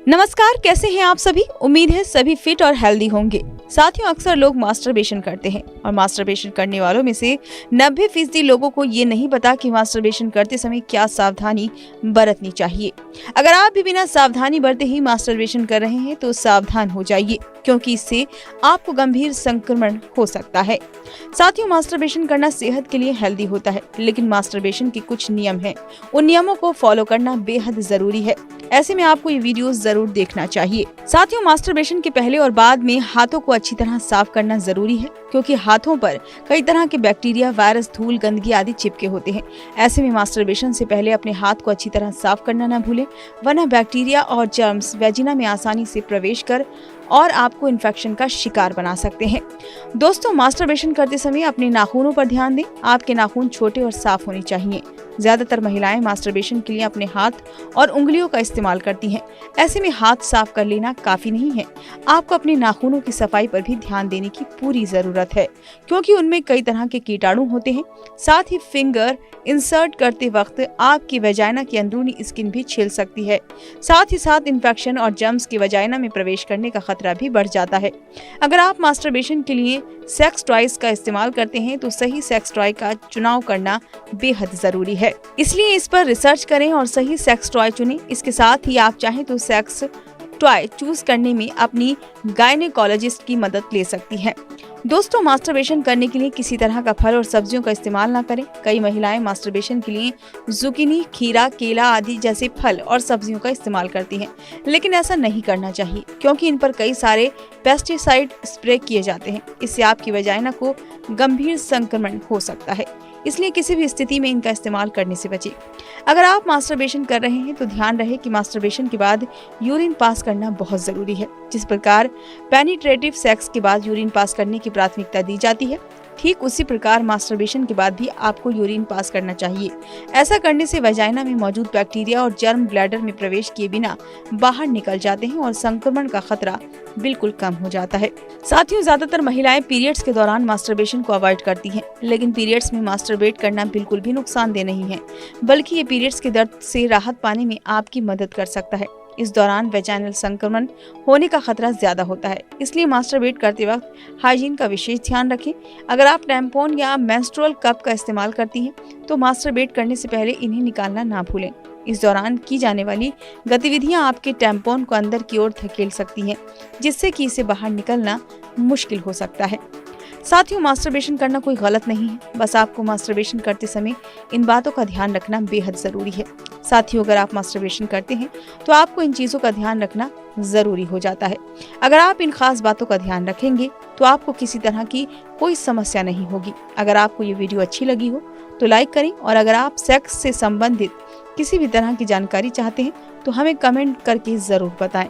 नमस्कार, कैसे हैं आप सभी। उम्मीद है सभी फिट और हेल्दी होंगे। साथियों, अक्सर लोग मास्टरबेशन करते हैं और मास्टरबेशन करने वालों में से 90% लोगों को ये नहीं पता कि मास्टरबेशन करते समय क्या सावधानी बरतनी चाहिए। अगर आप भी बिना सावधानी बरते ही मास्टरबेशन कर रहे हैं तो सावधान हो जाइए, क्योंकि इससे आपको गंभीर संक्रमण हो सकता है। साथियों, मास्टरबेशन करना सेहत के लिए हेल्दी होता है, लेकिन मास्टरबेशन के कुछ नियम हैं। उन नियमों को फॉलो करना बेहद जरूरी है। ऐसे में आपको ये वीडियो जरूर देखना चाहिए। साथियों, मास्टरबेशन के पहले और बाद में हाथों को अच्छी तरह साफ करना जरूरी है, क्योंकि हाथों पर कई तरह के बैक्टीरिया, वायरस, धूल, गंदगी आदि चिपके होते हैं। ऐसे में मास्टरबेशन से पहले अपने हाथ को अच्छी तरह साफ करना न भूलें, वरना बैक्टीरिया और जर्म्स वेजिना में आसानी से प्रवेश कर और आपको इन्फेक्शन का शिकार बना सकते हैं। दोस्तों, मास्टरबेशन करते समय अपने नाखूनों पर ध्यान दें। आपके नाखून छोटे और साफ होने चाहिए। ज्यादातर महिलाएं मास्टरबेशन के लिए अपने हाथ और उंगलियों का इस्तेमाल करती हैं। ऐसे में हाथ साफ कर लेना काफी नहीं है। आपको अपने नाखूनों की सफाई पर भी ध्यान देने की पूरी जरूरत है, क्योंकि उनमें कई तरह के कीटाणु होते हैं। साथ ही फिंगर इंसर्ट करते वक्त आपकी वेजाइना की अंदरूनी स्किन भी छिल सकती है। साथ ही साथ इन्फेक्शन और जर्म्स की वेजाइना में प्रवेश करने का खतरा भी बढ़ जाता है। अगर आप मास्टरबेशन के लिए सेक्स टॉयज का इस्तेमाल करते हैं तो सही सेक्स टॉय का चुनाव करना बेहद जरूरी है। इसलिए इस पर रिसर्च करें और सही सेक्स टॉय चुनें। इसके साथ ही आप चाहें तो सेक्स टॉय चूज करने में अपनी गायनेकोलॉजिस्ट की मदद ले सकती हैं। दोस्तों, मास्टरबेशन करने के लिए किसी तरह का फल और सब्जियों का इस्तेमाल ना करें। कई महिलाएं मास्टरबेशन के लिए जुकीनी, खीरा, केला आदि जैसे फल और सब्जियों का इस्तेमाल करती हैं, लेकिन ऐसा नहीं करना चाहिए, क्योंकि इन पर कई सारे पेस्टिसाइड स्प्रे किए जाते हैं। इससे आपकी वेजाइना को गंभीर संक्रमण हो सकता है, इसलिए किसी भी स्थिति में इनका इस्तेमाल करने से बचें। अगर आप मास्टरबेशन कर रहे हैं तो ध्यान रहे कि मास्टरबेशन के बाद यूरिन पास करना बहुत जरूरी है। जिस प्रकार पेनिट्रेटिव सेक्स के बाद यूरिन पास करने की प्राथमिकता दी जाती है, ठीक उसी प्रकार मास्टरबेशन के बाद भी आपको यूरिन पास करना चाहिए। ऐसा करने से वेजाइना में मौजूद बैक्टीरिया और जर्म ब्लैडर में प्रवेश किए बिना बाहर निकल जाते हैं और संक्रमण का खतरा बिल्कुल कम हो जाता है। साथियों, ज्यादातर महिलाएं पीरियड्स के दौरान मास्टरबेशन को अवॉइड करती हैं, लेकिन पीरियड्स में मास्टरबेट करना बिल्कुल भी नुकसानदेह नहीं है, बल्कि ये पीरियड्स के दर्द से राहत पाने में आपकी मदद कर सकता है। इस दौरान वेजाइनल संक्रमण होने का खतरा ज्यादा होता है, इसलिए मास्टरबेट करते वक्त हाइजीन का विशेष ध्यान रखें। अगर आप टैम्पॉन या मेंस्ट्रुअल कप का इस्तेमाल करती हैं तो मास्टरबेट करने से पहले इन्हें निकालना ना भूलें। इस दौरान की जाने वाली गतिविधियां आपके टैम्पॉन को अंदर की ओर धकेल सकती हैं, जिससे कि इसे बाहर निकलना मुश्किल हो सकता है। साथियों, मास्टरबेशन करना कोई गलत नहीं है, बस आपको मास्टरबेशन करते समय इन बातों का ध्यान रखना बेहद जरूरी है। साथियों, अगर आप मास्टरबेशन करते हैं तो आपको इन चीजों का ध्यान रखना जरूरी हो जाता है। अगर आप इन खास बातों का ध्यान रखेंगे तो आपको किसी तरह की कोई समस्या नहीं होगी। अगर आपको ये वीडियो अच्छी लगी हो तो लाइक करें, और अगर आप सेक्स से संबंधित किसी भी तरह की जानकारी चाहते हैं तो हमें कमेंट करके जरूर बताएं।